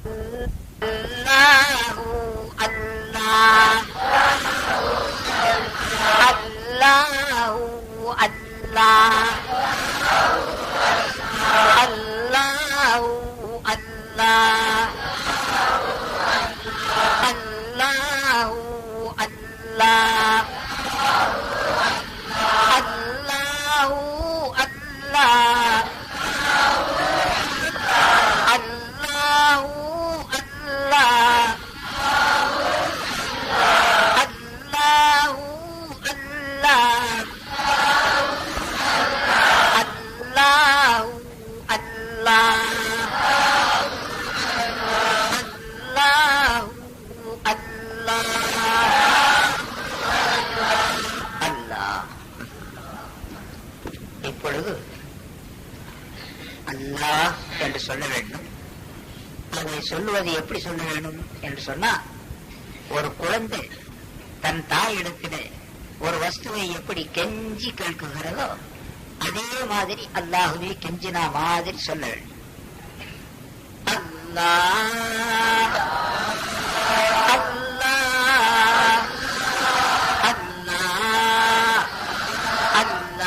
அல்லாஹு அல்லாஹ் அல்லாஹு அல்லாஹ் அல்லாஹு அல்லாஹ் அல்லாஹு அல்லாஹ் அல்லாஹு அல்லாஹ் அல்லாஹு அல்லாஹ் அல்லாஹு அல்லாஹ் அல்லாஹு அல்லாஹ் அல்லாஹ். இப்பொழுது அல்லாஹ் என்று சொல்ல வேண்டும். அதை சொல்லுவது எப்படி சொல்ல வேண்டும் என்று சொன்னா, ஒரு குழந்தை தன் தாயிடத்திலே ஒரு வஸ்துவை எப்படி கெஞ்சி கேட்குகிறதோ அதே மாதிரி அல்லாஹுவே கெஞ்சினா மாதிரி சொல்ல வேண்டும். அல்லாஹ் அல்லாஹ் அல்லாஹ் அல்லாஹ் அல்லாஹ்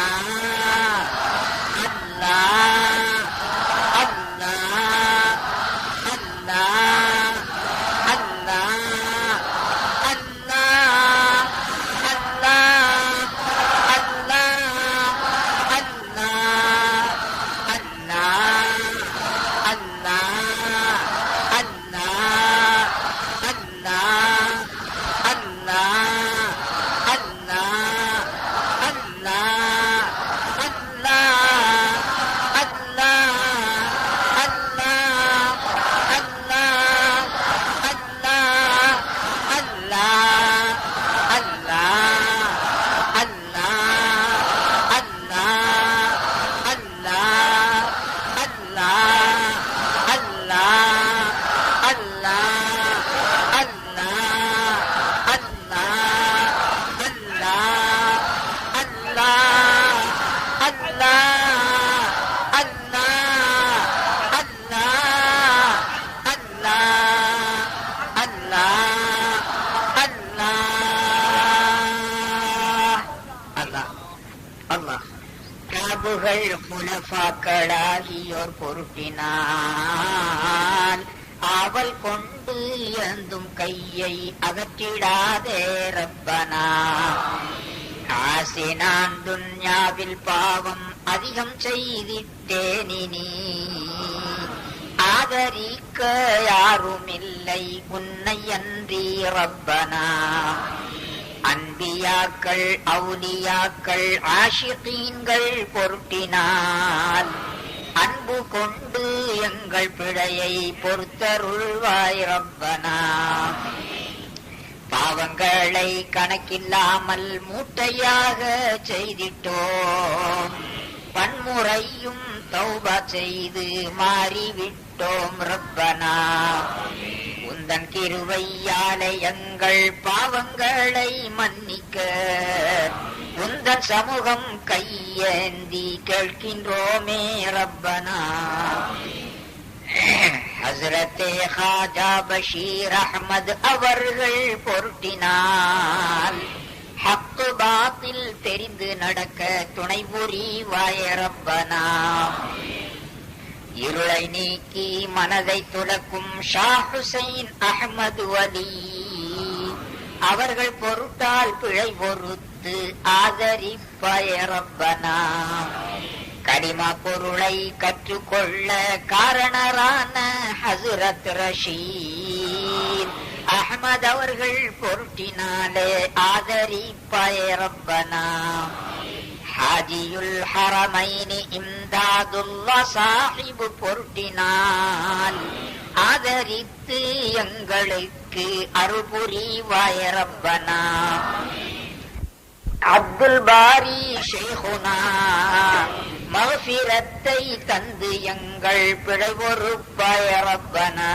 முலஃபாக்களாகியோர் பொருட்டினான் ஆவல் கொண்டு எழுந்தும் கையை அகற்றிடாதே ரப்பனா. ஆசினான் துன்யாவில் பாவம் அதிகம் செய்திட்டேனினி, ஆதரிக்க யாருமில்லை உன்னை அன்றி ரப்பனா. அன்பியாக்கள் அவுலியாக்கள் ஆஷிகீன்கள் பொருட்டினால் அன்பு கொண்டு எங்கள் பிழையை பொறுத்தருள்வாய் ரப்பனா. பாவங்களை கணக்கில்லாமல் மூட்டையாக செய்திட்டோம், பன்முறையும் தௌபா செய்து மாறிவிட்டோம் ரப்பனா. உந்தன் கிருபையாலே எங்கள் பாவங்களை மன்னிக்க உந்தன் சமூகம் கையேந்தி கேட்கின்றோமே ரப்பனா. ஹஸ்ரத்தே ஹாஜா பஷீர் அஹ்மத் அவர்கள் பொருட்டினால் ஹக்கு பாத்தில் தெரிந்து நடக்க துணை புரிவாய ரப்பனா. இருளை நீக்கி மனதை துலக்கும் ஷா ஹுசைன் அஹ்மது வலி அவர்கள் பொருட்டால் பிழை பொறுத்து ஆதரிப்பாய ரப்பனா. கலிமா பொருளை கற்றுக்கொள்ள காரணரான ஹஸ்ரத் ரஷீத் அஹ்மத் அவர்கள் பொருட்டினாலே ஆதரிப்பாய ரப்பனா. ஹாஜியுல் ஹரமைனி இம்தாதுல்லா சாஹிபு பொருட்டினால் ஆதரித்து எங்களுக்கு அருள் புரிவாய ரப்பனா. அப்துல் பாரி ஷேகுனா மஃபிரத்தை தந்து எங்கள் பிழை பொறுப்பாய ரப்பனா.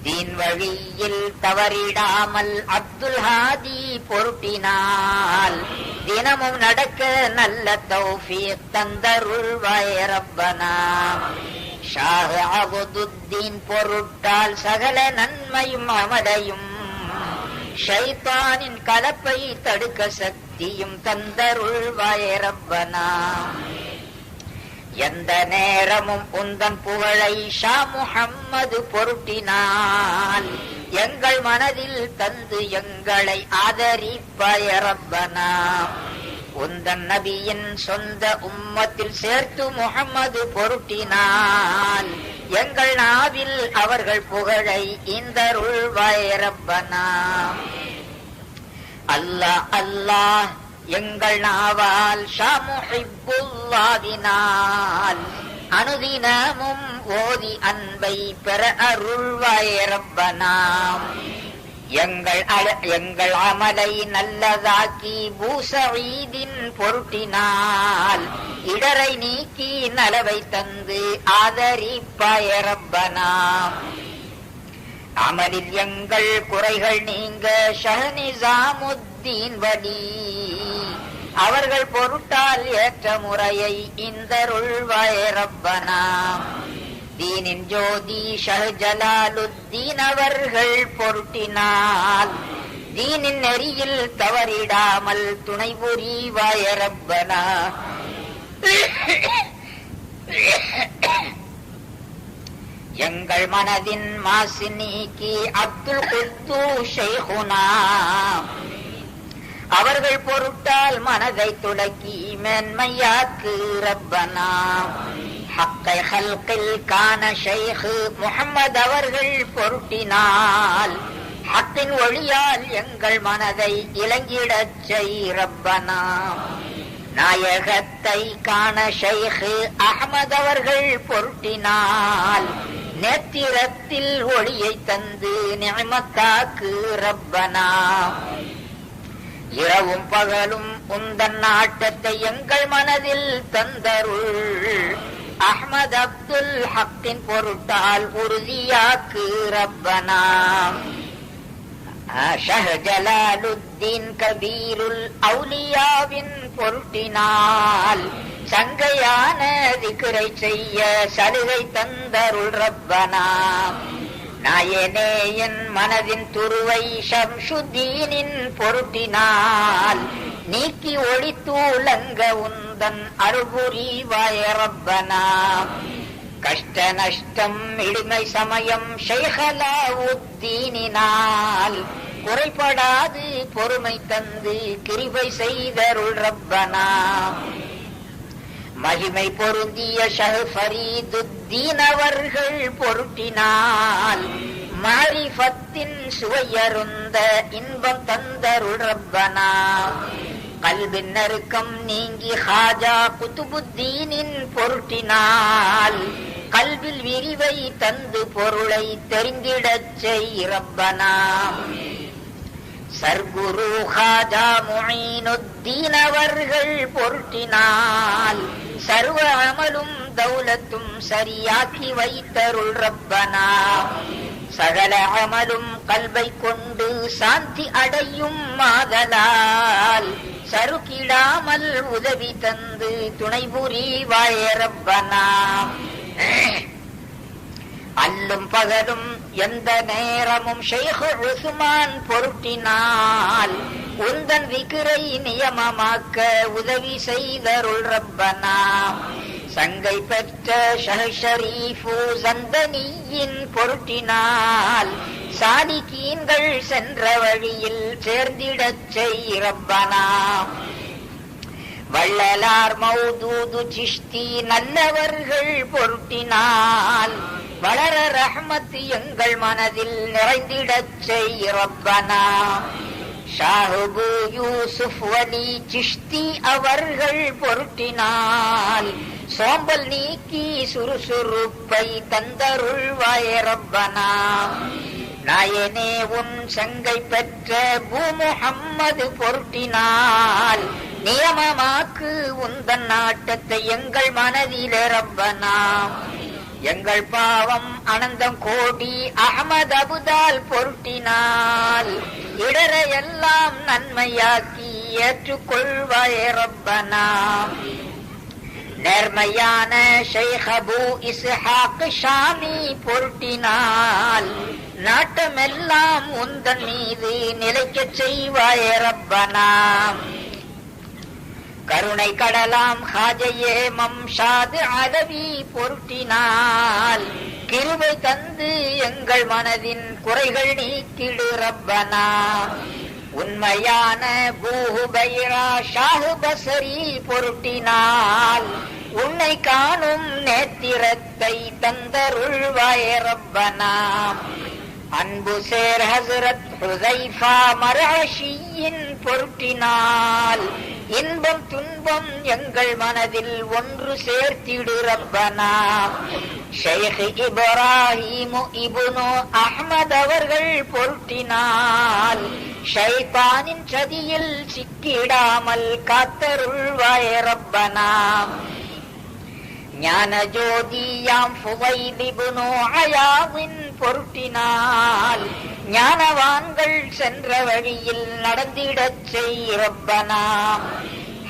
தீன் வழியில் தவறிடாமல் அப்துல் ஹாதி பொருட்டினால் தினமும் நடக்க நல்ல தௌஃபீக் தந்தருள்வாய ரப்பனா. ஷாஹ் அபுதுத்தீன் பொருட்டால் சகல நன்மையும் அமலையும் ஷைத்தானின் கலப்பை தடுக்க சக்தியும் தந்தருள்வாயே ரப்பனா. எந்த நேரமும் உந்தன் புகழை ஷா முஹம்மது பொருட்டினால் எங்கள் மனதில் தந்து எங்களை ஆதரிப்பாயே ரப்பனா. உந்தன் நபியின் சொந்த உம்மத்தில் சேர்த்து முஹம்மது பொருட்டினால் எங்கள் நாவில் அவர்கள் புகழை இந்தருள்வாயே ரப்பனா. அல்லாஹ் அல்லாஹ் எங்கள் நாவால் ஷா முஹிப்புல்லாவினால் அனுதினமும் ஓதி அன்பை பெற அருள்வாயே ரப்பனா. எங்கள் அமலை நல்லதாக்கி பூசஈதின் பொருட்டினால் இடரை நீக்கி நலவை தந்து ஆதரிப்பாயே ரப்பனா. அமலில் எங்கள் குறைகள் நீங்க ஷஹ் நிஸாமுத்தீன் வலி அவர்கள் பொருட்டால் ஏற்ற முறையை இந்தருள்வாயே ரப்பனா. தீனின் ஜோதி ஷஹ் ஜலாலுத்தீன் அவர்கள் பொருட்டினால் தீனின் நெறியில் தவறிடாமல் துணை புரிவாயே ரப்பனா. எங்கள் மனதின் மாசு நீக்கி அப்துல் குத்தூஸ் ஷைகுனா அவர்கள் பொருட்டால் மனதை துலக்கி மேன்மையாக்கு ரப்பனா. ஹக்கை ஹல்கில் கான ஷைக் முஹம்மது அவர்கள் பொருட்டினால் ஹக்கின் ஒளியால் எங்கள் மனதை இலங்கிடச் செய் ரப்பனா. நாயகத்தை காண ஷைக் அஹ்மத் அவர்கள் பொருட்டினால் நேத்திரத்தில் ஒளியை தந்து நிஅமத்தாக்கு ரப்பனா. இரவும் பகலும் உந்தன் நாட்டத்தை எங்கள் மனதில் தந்தருள் அஹ்மத் அப்துல் ஹக்கின் பொருட்டால் உறுதியாக்கு ரப்பனா. ஷஹ் ஜலாலுத்தீன் கபீருல் அவுலியாவின் பொருட்டினால் சங்கையான திக்ரை செய்ய சலுகை தந்தருள் ரப்பனா. நாயனே என் மனதின் துருவை ஷம்சுத்தீனின் பொருட்டினால் நீக்கி ஒளித்தூலங்க உந்தன் அருள்புரிவாயே ரப்பனா. கஷ்ட நஷ்டம் இடுமை சமயம் ஷைக் அலாவுத்தீனினால் குறைபடாது பொறுமை தந்து கிருபை செய்தருள் ரப்பனா. மகிமை பொருந்திய ஷஹ் ஃபரீதுத்தீன் அவர்கள் பொருட்டினால் மாரிஃபத்தின் சுவையருந்த இன்பம் தந்தருள் ரப்பனா. கல்வின் நெருக்கம் நீங்கி ஹாஜா குத்துபுத்தீனின் பொருட்டினால் கல்வில் விரிவை தந்து பொருளை தெரிந்திடச் செய் ரப்பனா. சர்க்குரு ஹாஜா முஈனுத்தீன் அவர்கள் பொருட்டினால் சர்வ அமலும் தௌலத்தும் சரியாக்கி வைத்தருள் ரப்பனா. சகல அமலும் கல்வை கொண்டு சாந்தி அடையும் மாதலால் சருக்கிடாமல் உதவி தந்து துணை புரிவாயே ரப்பனா. அல்லும் பகலும் எந்த நேரமும் ஷைக் உஸ்மான் பொருட்டினால் உந்தன் விக்ரை நியமமாக்க உதவி செய்தருள் ரப்பனா. சங்கை பெற்ற ஷஹ் ஷரீஃபு சந்தனியின் பொருட்டினால் சாலிகீன்கள் சென்ற வழியில் சேர்ந்திடச் செய் ரப்பனா. வள்ளலார் மௌதூது சிஷ்தி நல்லவர்கள் பொருட்டினால் வளர ரஹ்மத் எங்கள் மனதில் நிறைந்திடச் செய் ரப்பனா. ஷாஹுபு யூசுப் வலி சிஷ்தி அவர்கள் பொருட்டினால் சோம்பல் நீக்கி சுறுசுறுப்பை தந்தருள்வாயே ரப்பனா. நாயனே உன் சங்கை பெற்ற பூ முஹம்மது பொருட்டினால் நியமமாக்கு உந்தன் நாட்டத்தை எங்கள் மனதிலே ரப்பனா. எங்கள் பாவம் அனந்தம் கோடி அஹ்மத் அபுதால் பொருட்டினால் இடரையெல்லாம் நன்மையாக்கி ஏற்றுக்கொள்வாயே ரப்பனா. நேர்மையான ஷைக் அபூ இஸ்ஹாக் ஷாமி பொருட்டினால் நாட்டமெல்லாம் உந்தன் மீது நிலைக்கச் செய்வாயே ரப்பனா. கருணை கடலாம் ஹாஜையே மம்ஷாது அலவி பொருட்டினால் கிருபை தந்து எங்கள் மனதின் குறைகள் நீக்கிடு ரப்பனா. உண்மையான பூஹுபைரா ஷாஹு பசரி பொருட்டினால் உன்னை காணும் நேத்திரத்தை தந்தருள்வாயே ரப்பனா. அன்பு சேர் ஹஸ்ரத் ஹுதைஃபா மர்அஷியின் பொருட்டினால் இன்பம் துன்பம் எங்கள் மனதில் ஒன்று சேர்த்திடு ரப்பனா. ஷைக் இப்ராஹிம் இப்னு அஹ்மத் அவர்கள் பொருட்டினால் ஷைத்தானின் சதியில் சிக்கிடாமல் காத்தருள்வாயே ரப்பனா. ஞான ஜோதியாம் ஃபுதைல் இப்னு அயாதின் பொருட்டினால் ஞானவான்கள் சென்ற வழியில் நடந்திடச் செய் ரப்பனா.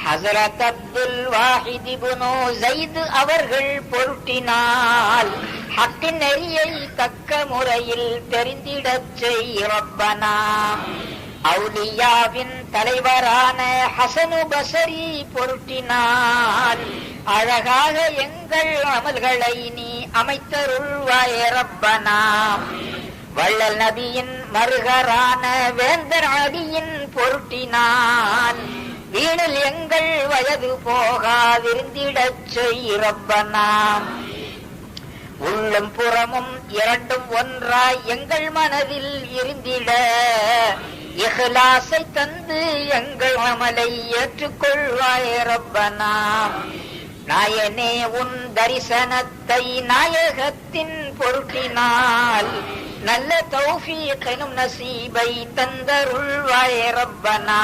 ஹஸரத் அப்துல் வாஹித் இப்னு ஸைத் அவர்கள் பொருட்டினால் ஹக்கின் நெறியை தக்க முறையில் தெரிந்திடச் செய் ரப்பனா. அவுலியாவின் தலைவரான ஹசனு பஸரி பொருட்டினால் அழகாக எங்கள் அமல்களை நீ அமைத்தருள்வாயே ரப்பனா. வள்ளல் நபியின் மருகரான வேந்தர் அடியின் பொருட்டினால் வீணில் எங்கள் வயது போகாதிருந்திடச் செய் ரப்பனா. உள்ளும் புறமும் இரண்டும் ஒன்றாய் எங்கள் மனதில் இருந்திட இஹ்லாஸை தந்து எங்கள் அமலை ஏற்றுக்கொள்வாயே ரப்பனா. நாயனே உன் தரிசனத்தை நாயகத்தின் பொருட்டினால் நல்ல தௌஃபீக் எனும் நசீபை தந்தருள்வாயே ரப்பனா.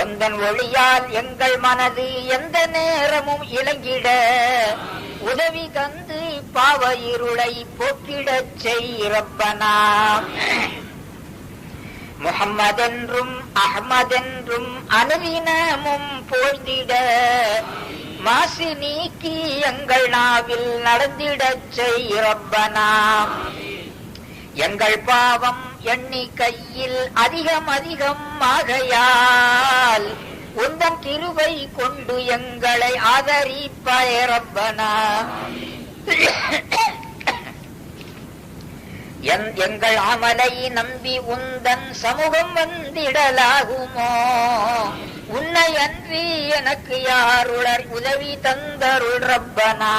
உந்தன் ஒளியால் எங்கள் மனது எந்த நேரமும் இலங்கிட உதவி தந்து பாவ இருளை போக்கிடச் செய் ரப்பனா. முஹம்மதென்றும் அஹ்மதென்றும் அனுதினமும் போழ்ந்திட மாசு நீக்கி எங்கள் நாவில் நடந்திடச் செய் ரப்பனா. எங்கள் பாவம் எண்ணிக்கையில் அதிகம் அதிகம் ஆகையால் உந்தன் கிருபை கொண்டு எங்களை ஆதரிப்பாயே ரப்பனா. எங்கள் அமலை நம்பி உந்தன் சமூகம் வந்திடலாகுமோ? உன்னை அன்றி எனக்கு யாருளர் உதவி தந்தருள் ரப்பனா.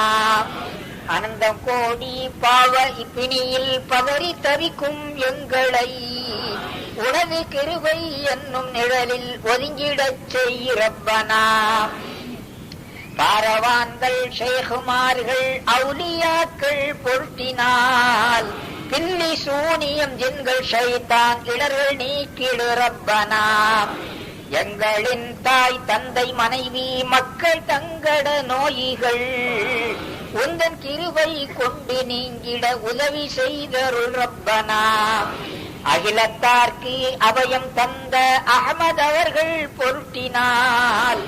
அனந்தம் கோடி பாவ இப்பினியில் பதறி தவிக்கும் எங்களை உனது கிருபை என்னும் நிழலில் ஒதுங்கிடச் செய் ரப்பனா. பாரவான்கள் ஷேகுமார்கள் அவுலியாக்கள் பொருட்டினால் பில்லி சூனியம் ஜின்கள் ஷைத்தான் இடர்கள் நீக்கிடு ரப்பனா. எங்களின் தாய் தந்தை மனைவி மக்கள் தங்கட நோய்கள் உந்தன் கிருபை கொண்டு நீங்கிட உதவி செய்தருள் ரப்பனா. அகிலத்தார்க்கு அபயம் தந்த அஹ்மத் அவர்கள் பொருட்டினால்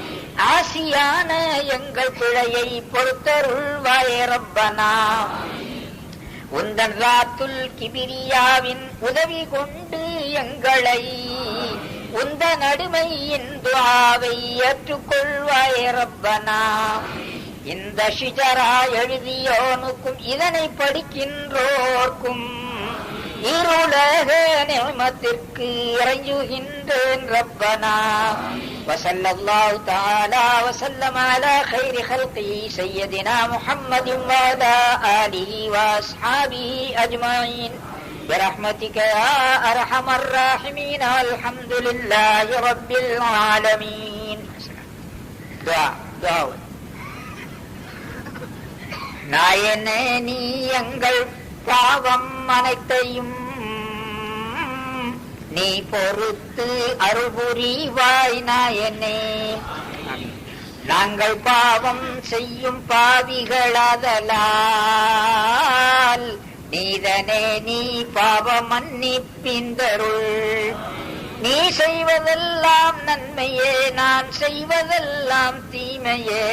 ஆசியான எங்கள் பிழையை பொறுத்தருள்வாயே ரப்பனா. உந்தன் ராத்துல் கிபிரியாவின் உதவி கொண்டு எங்களை உந்தன் அடிமையின் துஆவை ஏற்றுக்கொள்வாயே ரப்பனா. இந்த ஷிஜரா எழுதியோனுக்கும் இதனை படிக்கின்றோர்க்கும் இருளக நியமத்திற்கு இறைஞ்சுகின்றேன் ரப்பனா. வஸல்லல்லாஹு தஆலா வஸல்லம அலா கைரி ஹல்கி சய்யதினா முஹம்மதின் வ அலா ஆலிஹி வ அஸ்ஹாபிஹி அஜ்மஈன் برحمتك يا أرحم الراحمين الحمد لله رب العالمين. دعاء நாயனே நீ எங்கள் பாவம் அனைத்தையும் நீ பொறுத்து அருள் புரிவாய் நாயனே. நாங்கள் பாவம் செய்யும் பாவிகளாதலால் நீதனே நீ பாவ மன்னிப்பிந்தருள். நீ செய்வதெல்லாம் நன்மையே, நான் செய்வதெல்லாம் தீமையே.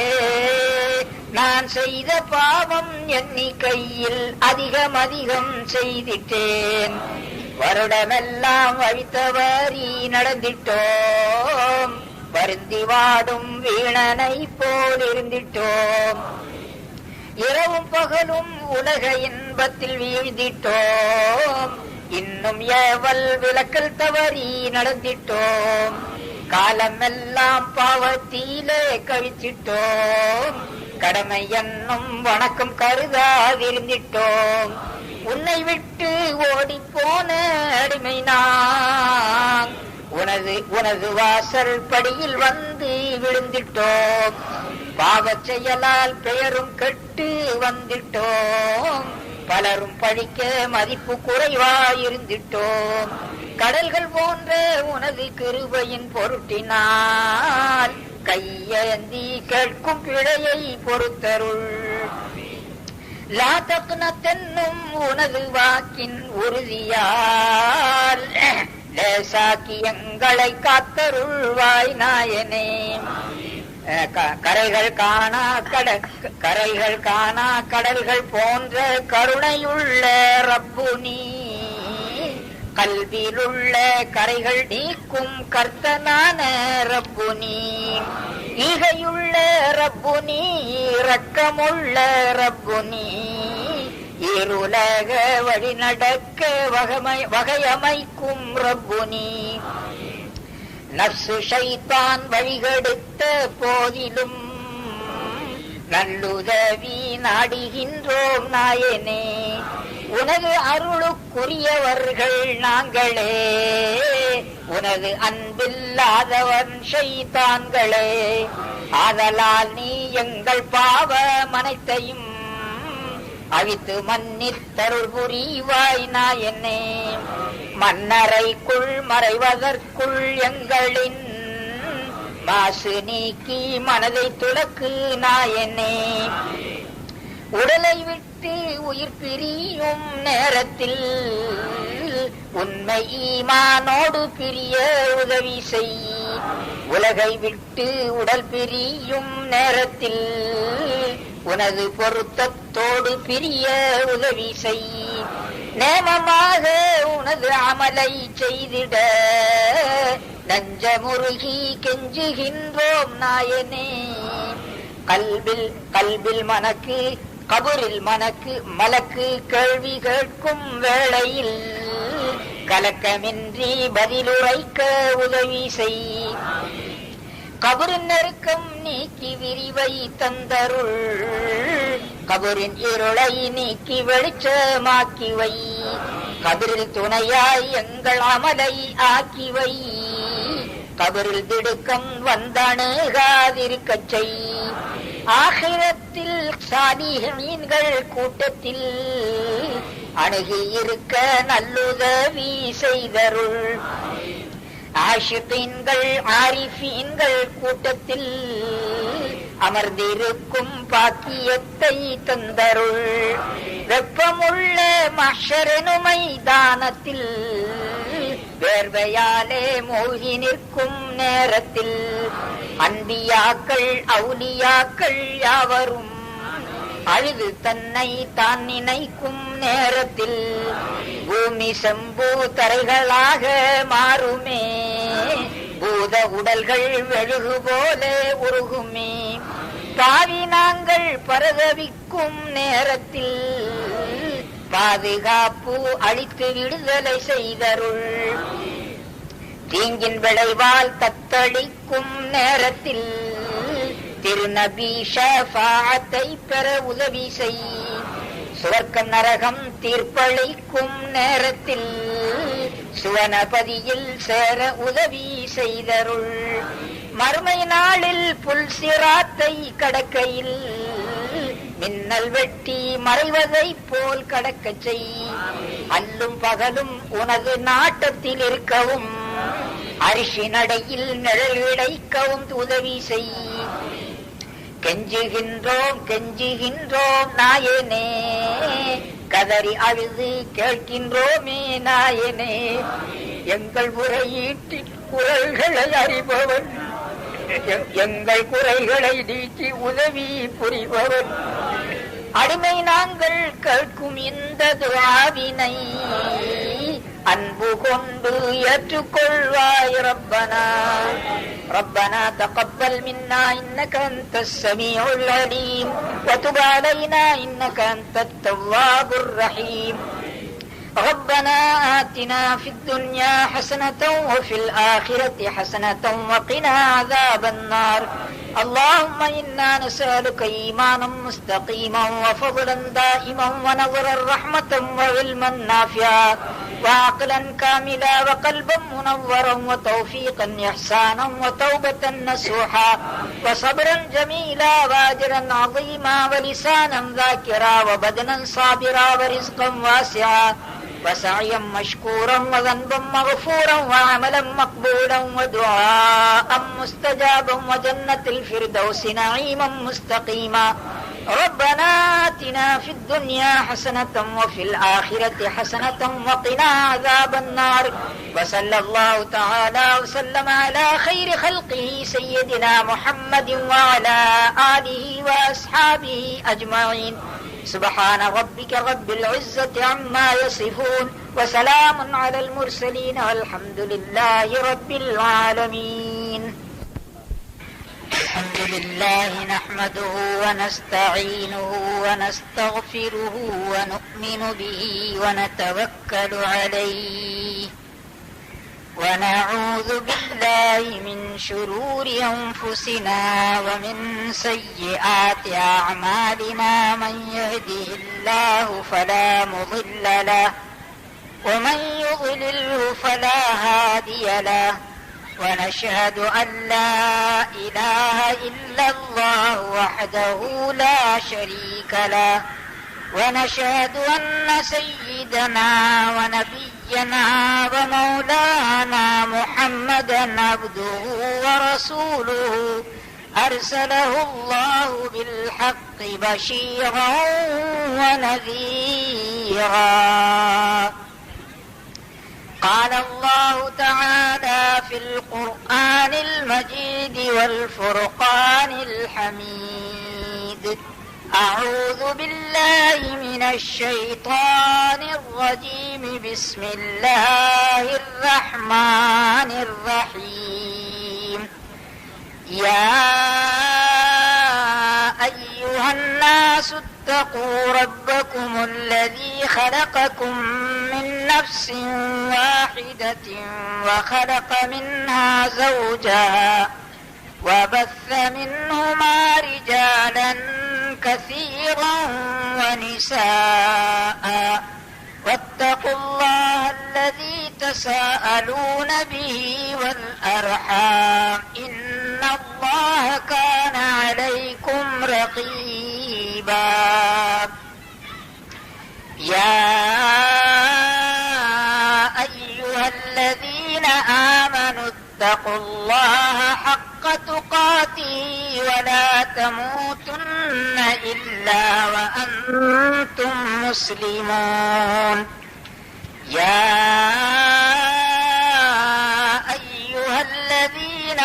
நான் செய்த பாவம் எண்ணிக்கையில் அதிகம் அதிகம் செய்திட்டேன். வருடமெல்லாம் வழித்தவறி நடந்திட்டோம். வருந்தி வாடும் வீணனை போல் இருந்திட்டோம். இரவும் பகலும் உலக இன்பத்தில் வீழ்ந்திட்டோம். இன்னும் ஏவல் விளக்கல் தவறி நடந்திட்டோம். காலமெல்லாம் பாவத்திலே கழிச்சிட்டோம். கடமை என்னும் வணக்கம் கருதாதிருந்திட்டோம். உன்னை விட்டு ஓடி போன அடிமை நான் உனது வாசல் படியில் வந்து விழுந்திட்டோம். பாவச் செயலால் பெயரும் கெட்டு வந்திட்டோம். பலரும் பழிக்க மதிப்பு குறைவாயிருந்திட்டோம். கடல்கள் போன்ற உனது கிருபையின் பொருட்டினால் கையேந்தி கேட்கும் பிழையை பொறுத்தருள். லா தக்னத்தென்னும் உனது வாக்கின் உறுதியால் லேசாக்கி எங்களை காத்தருள்வாய் நாயனே. கரைகள் காணா கடல்கள் போன்ற கருணையுள்ள ரப்புனி, கல்வியிலுள்ள கரைகள் நீக்கும் கர்த்தனான ரப்புனி, ஈகையுள்ள ரப்புனி, இரக்கமுள்ள ரப்புனி, இருலக வழி நடக்க வகையமைக்கும் ரப்புனி. நப்சு ஷைத்தான் வழிகெடுத்த போதிலும் நல்லுதவி நாடுகின்றோம் நாயனே. உனது அருளுக்குரியவர்கள் நாங்களே, உனது அன்பில்லாதவன் ஷைத்தான்களே. ஆதலால் நீ எங்கள் பாவம் அனைத்தையும் அழித்து மன்னித்தருள் புரிவாய் நாயனே. மன்னரைக்குள் மறைவதற்குள் எங்களின் மாசு நீக்கி மனதை துலக்கு நாயனே. உடலை விட்டு உயிர் பிரியும் நேரத்தில் உண்மை ஈமானோடு பிரிய உதவி செய். உலகை விட்டு உடல் பிரியும் நேரத்தில் உனது பொருத்தத்தோடு பிரிய உதவி செய். நேமமாக உனது அமலை செய்திட நஞ்சமுருகி கெஞ்சுகின்றோம் நாயனே. கல்பில் மனக்கு கபரில் மனக்கு மலக்கு கேள்வி கேட்கும் வேளையில் கலக்கமின்றி பதிலுரைக்க உதவி செய். கபரின் நெருக்கம் நீக்கி விரிவை தந்தருள். கபரின் இருளை நீக்கி வெளிச்சமாக்கி வை. கபரில் துணையாய் எங்கள் அமலை ஆக்கி வை. கபரில் திடுக்கம் வந்தணுகாதிருக்கச் செய். ஆகிரத்தில் சாலிஹீன்கள் கூட்டத்தில் அணுகி இருக்க நல்லுதவி செய்தருள். ஆஷிகீன்கள் ஆரிஃபீன்கள் கூட்டத்தில் அமர்ந்திருக்கும் பாக்கியத்தை தந்தருள். வெப்பமுள்ள மஹ்ஷரெனும் மைதானத்தில் வேர்வையாலே மூழ்கி நிற்கும் நேரத்தில் அன்பியாக்கள் அவுலியாக்கள் யாவரும் அழுது தன்னை தான் நினைக்கும் நேரத்தில் பூமி செம்பு தரைகளாக மாறுமே. பூத உடல்கள் வெழுகு போல உருகுமே. பாவி நாங்கள் பரதவிக்கும் நேரத்தில் பாதுகாப்பு அளித்து விடுதலை செய்தருள். தீங்கின் விளைவால் தத்தளிக்கும் நேரத்தில் திருநபி ஷஃபாஅத்தை பெற உதவி செய். சுவர்க்கம் நரகம் தீர்ப்பளிக்கும் நேரத்தில் சுவனபதியில் சேர உதவி செய்தருள். மறுமை நாளில் புல் சிராத்தை கடக்கையில் மின்னல் வெட்டி மறைவதை போல் கடக்கச் செய். அல்லும் பகலும் உனது நாட்டத்தில் இருக்கவும் அரிசி நடையில் நிழல் இடைக்கவும் உதவி செய். கெஞ்சுகின்றோம் நாயனே, கதறி அழுது கேட்கின்றோமே நாயனே. எங்கள் முறையீட்டின் குரல்களை அறிபவன் எங்கள் குறைகளை நீக்கி உதவி புரிபவர். அடிமை நாங்கள் கேட்கும் இந்த துஆவினை அன்பு கொண்டு ஏற்றுக்கொள்வாய் ரப்பனா. ربنا تقبل منا إنك أنت السميع العليم وتب علينا إنك أنت التواب الرحيم. ربنا آتنا في الدنيا حسنة وفي الآخرة حسنة وقنا عذاب النار. اللهم إنا نسألك إيمانا مستقيما وفضلا دائما ونظرا رحمة وعلما نافعا وعقلا كاملا وقلبا منورا وتوفيقا إحسانا وتوبة نصوحا وصبرا جميلا وأجرا عظيما ولسانا ذاكرا وبدنا صابرا ورزقا واسعا وسعيا مشكورا وذنبا مغفورا وعملا مقبولا ودعاء مستجابا وجنة الفردوس نعيما مستقيما. ربنا آتنا في الدنيا حسنة وفي الآخرة حسنة وقنا عذاب النار. وصلى الله تعالى وسلم على خير خلقه سيدنا محمد وعلى آله وأصحابه أجمعين. سبحان ربك رب العزة عما يصفون وسلام على المرسلين والحمد لله رب العالمين. الحمد لله نحمده ونستعينه ونستغفره ونؤمن به ونتوكل عليه ونعوذ بالله من شرور أنفسنا ومن سيئات أعمالنا. من يهده الله فلا مضل له ومن يضلله فلا هادي له. ونشهد أن لا إله إلا الله وحده لا شريك له. ونشهد أن سيدنا ونبينا ومولانا محمدا عبده ورسوله أرسله الله بالحق بشيرا ونذيرا. قال الله تعالى في القرآن المجيد والفرقان الحميد: أعوذ بالله من الشيطان الرجيم. بسم الله الرحمن الرحيم. يا أيها الناس اتقوا ربكم الذي خلقكم من نفس واحدة وخلق منها زوجها وبث منهما رجالا كثيرا ونساء واتقوا الله الذي تساءلون به والأرحام إن الله كان عليكم رقيبا. يا أيها الذين آمنوا اتقوا الله حق تقاته ولا تموتن إلا وأنتم مسلمون. يا أيها الذين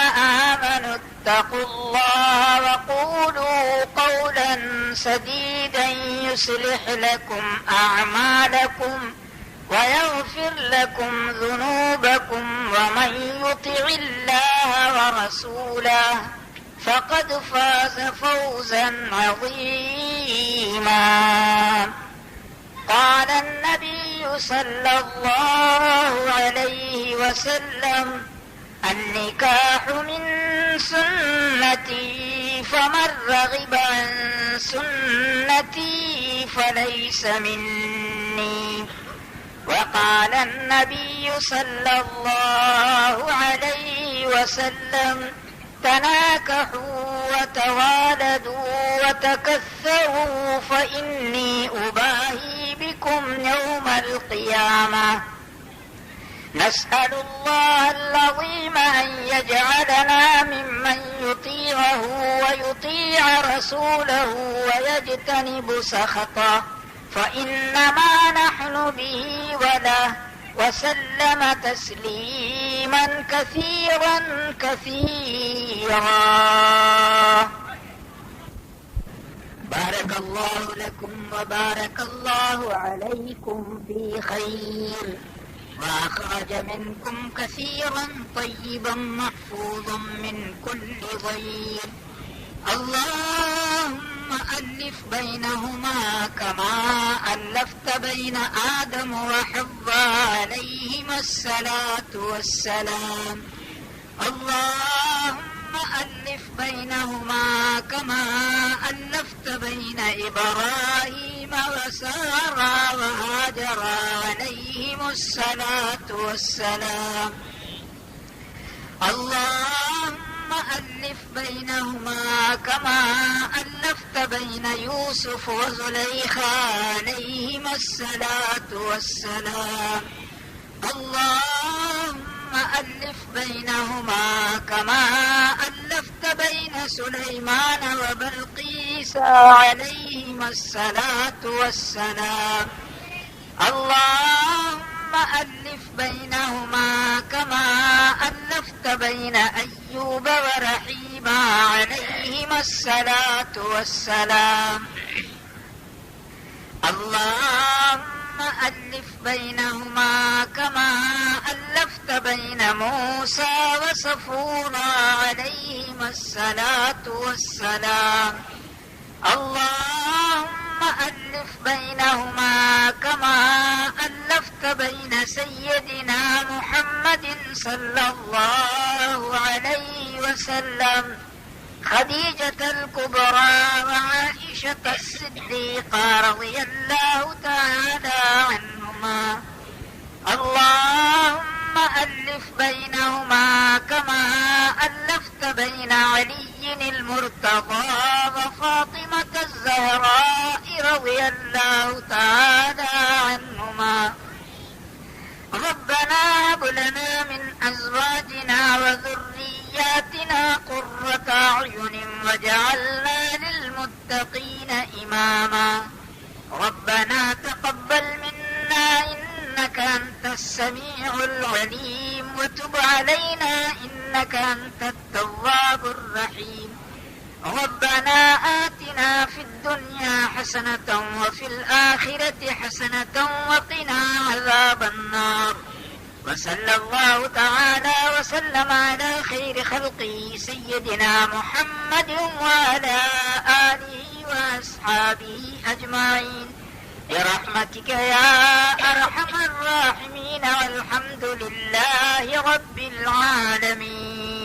آمنوا اتقوا الله وقولوا قولا سديدا يصلح لكم أعمالكم ويغفر لكم ذنوبكم ومن يطع الله ورسوله فقد فاز فوزا عظيما. قال النبي صلى الله عليه وسلم: النكاح من سنتي فمن رغب عن سنتي فليس مني. وقال النبي صلى الله عليه وسلم: تناكحوا وتوالدوا وتكثروا فإني أباهي بكم يوم القيامة. نسأل الله العظيم أن يجعلنا ممن يطيعه ويطيع رسوله ويجتنب سخطه، فإنما نحن به وله وسلم تسليما كثيرا كثيرا. بارك الله لكم وبارك الله عليكم في خير، وأخرج منكم كثيرا طيبا محفوظا من كل ضير. اللهم ألف بينهما كما ألفت بين آدم وحواء عليهما الصلاة والسلام. اللهم ألف بينهما كما ألفت بين إبراهيم وسارة وهاجر عليهم الصلاة والسلام. اللهم ألف بينهما كما ألفت بين يوسف وزليخا عليهما الصلاة والسلام. اللهم ألف بينهما كما ألفت بين سليمان وبلقيس عليهما الصلاة والسلام. اللهم ألف بينهما كما ألفت بين أيوب ورحيم عليهما الصلاة والسلام. اللهم ألف بينهما كما ألفت بين موسى وصفورا عليهما الصلاة والسلام. اللهم ألف بينهما كما ألفت بين سيدنا محمد صلى الله عليه وسلم خديجة الكبرى وعائشة الصديقة رضي الله تعالى عنهما. اللهم ألف بينهما كما ألفت بين علي المرتضى وفاطمة الزهراء رضي الله تعالى عنهما. ربنا هب لنا من أزواجنا وذرياتنا قرة أعين واجعلنا للمتقين إماما. ربنا تقبل منا إنك أنت السميع العليم وتب علينا إنك أنت التواب الرحيم. ربنا آتنا في الدنيا حسنة وفي الآخرة حسنة وقنا عذاب النار. وصلى الله تعالى وسلم على خير خلقه سيدنا محمد وعلى آله وأصحابه أجمعين برحمتك يا أرحم الراحمين، والحمد لله رب العالمين.